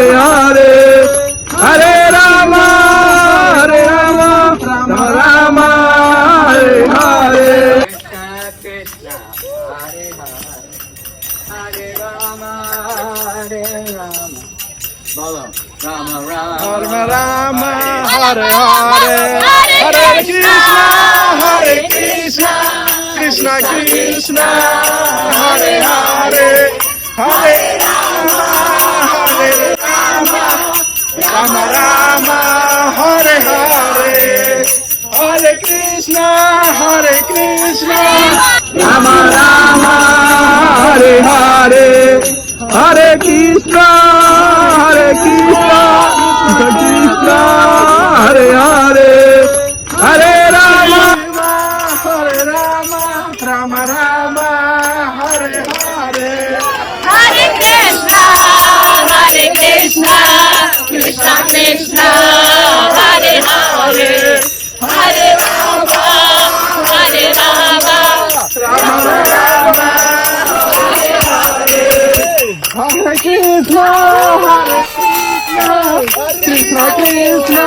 Hare Hare, Hare Rama, Hare Rama, Rama Rama, Hare Hare. Krishna, Hare Hare, Hare Rama, Hare Rama. Bolo, Rama Rama, Rama Rama, Hare Hare, Hare Krishna, Hare Krishna, Krishna Krishna, Hare Hare, Hare Rama, Hare Rama, Rama Rama, Hare Hare, Hare Krishna, Rama Rama, Hare Hare, Hare Krishna, Krishna Krishna, Hare Hare, Hare Rama, Rama Rama, Hare Hare. Hare Krishna, Krishna Krishna, Hare Hare, Hare Rama, Rama Rama, Hare Krishna, Krishna Krishna,